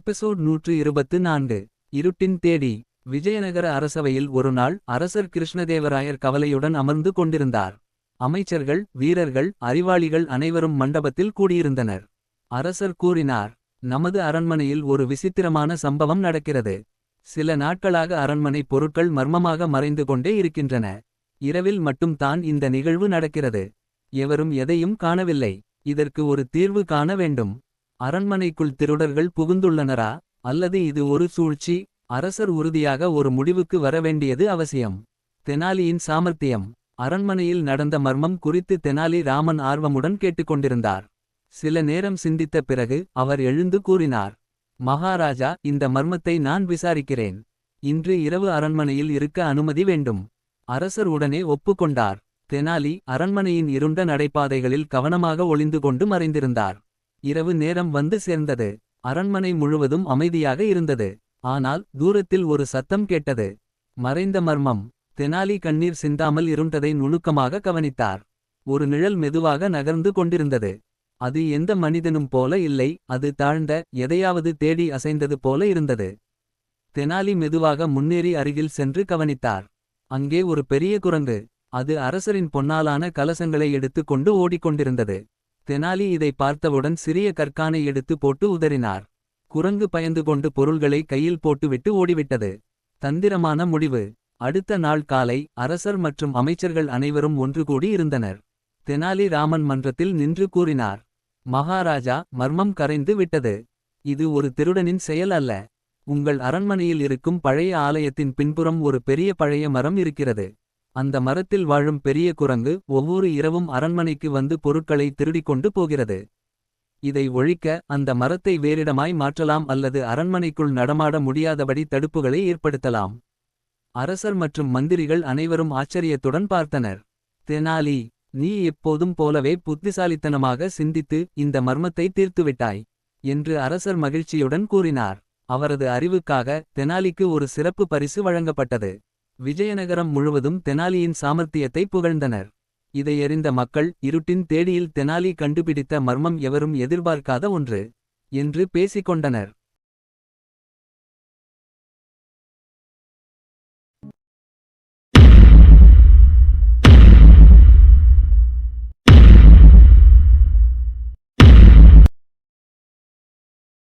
Episode 124 இருட்டின் தேடி. விஜயநகர அரசவையில் ஒருநாள் அரசர் கிருஷ்ணதேவராயர் கவலையுடன் அமர்ந்து கொண்டிருந்தார். அமைச்சர்கள், வீரர்கள், அறிவாளிகள் அனைவரும் மண்டபத்தில் கூடியிருந்தனர். அரசர் கூறினார், நமது அரண்மனையில் ஒரு விசித்திரமான சம்பவம் நடக்கிறது. சில நாட்களாக அரண்மனை பொருட்கள் மர்மமாக மறைந்து கொண்டே இருக்கின்றன. இரவில் மட்டும் தான் இந்த நிகழ்வு நடக்கிறது. எவரும் எதையும் காணவில்லை. இதற்கு ஒரு தீர்வு காண வேண்டும். அரண்மனைக்குள் திருடர்கள் புகுந்துள்ளனரா, அல்லது இது ஒரு சூழ்ச்சி? அரசர் உறுதியாக ஒரு முடிவுக்கு வர வேண்டியது அவசியம். தெனாலியின் சாமர்த்தியம். அரண்மனையில் நடந்த மர்மம் குறித்து தெனாலி ராமன் ஆர்வமுடன் கேட்டுக்கொண்டிருந்தார். சில நேரம் சிந்தித்த பிறகு அவர் எழுந்து கூறினார், மகாராஜா, இந்த மர்மத்தை நான் விசாரிக்கிறேன். இன்று இரவு அரண்மனையில் இருக்க அனுமதி வேண்டும். அரசர் உடனே ஒப்புக்கொண்டார். தெனாலி அரண்மனையின் இருண்ட நடைபாதைகளில் கவனமாக ஒளிந்து கொண்டு மறைந்திருந்தார். இரவு நேரம் வந்து சேர்ந்தது. அரண்மனை முழுவதும் அமைதியாக இருந்தது. ஆனால் தூரத்தில் ஒரு சத்தம் கேட்டது. மறைந்த மர்மம். தெனாலி கண்ணீர் சிந்தாமல் இருண்டதை நுணுக்கமாக கவனித்தார். ஒரு நிழல் மெதுவாக நகர்ந்து கொண்டிருந்தது. அது எந்த மனிதனும் போல இல்லை, அது தாழ்ந்த எதையாவது தேடி அசைந்தது போல இருந்தது. தெனாலி மெதுவாக முன்னேறி அருகில் சென்று கவனித்தார். அங்கே ஒரு பெரிய குரங்கு. அது அரசரின் பொன்னாலான கலசங்களை எடுத்து கொண்டு ஓடிக்கொண்டிருந்தது. தெனாலி இதை பார்த்தவுடன் சிறிய கற்கானை எடுத்து போட்டு உதறினார். குரங்கு பயந்து கொண்டு பொருள்களை கையில் போட்டுவிட்டு ஓடிவிட்டது. தந்திரமான முடிவு. அடுத்த நாள் காலை அரசர் மற்றும் அமைச்சர்கள் அனைவரும் ஒன்று கூடி இருந்தனர். தெனாலி ராமன் மன்றத்தில் நின்று கூறினார், மகாராஜா, மர்மம் கரைந்து விட்டது. இது ஒரு திருடனின் செயல் அல்ல. உங்கள் அரண்மனையில் இருக்கும் பழைய ஆலயத்தின் பின்புறம் ஒரு பெரிய பழைய மரம் இருக்கிறது. அந்த மரத்தில் வாழும் பெரிய குரங்கு ஒவ்வொரு இரவும் அரண்மனைக்கு வந்து பொருட்களை திருடிக்கொண்டு போகிறது. இதை ஒழிக்க அந்த மரத்தை வேறிடமாய் மாற்றலாம், அல்லது அரண்மனைக்குள் நடமாட முடியாதபடி தடுப்புகளை ஏற்படுத்தலாம். அரசர் மற்றும் மந்திரிகள் அனைவரும் ஆச்சரியத்துடன் பார்த்தனர். தெனாலி, நீ எப்போதும் போலவே புத்திசாலித்தனமாக சிந்தித்து இந்த மர்மத்தை தீர்த்துவிட்டாய் என்று அரசர் மகிழ்ச்சியுடன் கூறினார். அவரது அறிவுக்காக தெனாலிக்கு ஒரு சிறப்பு பரிசு வழங்கப்பட்டது. விஜயநகரம் முழுவதும் தெனாலியின் சாமர்த்தியத்தை புகழ்ந்தனர். இதையறிந்த மக்கள், இருட்டின் தேடியில் தெனாலி கண்டுபிடித்த மர்மம் எவரும் எதிர்பார்க்காத ஒன்று என்று பேசிக்கொண்டனர்.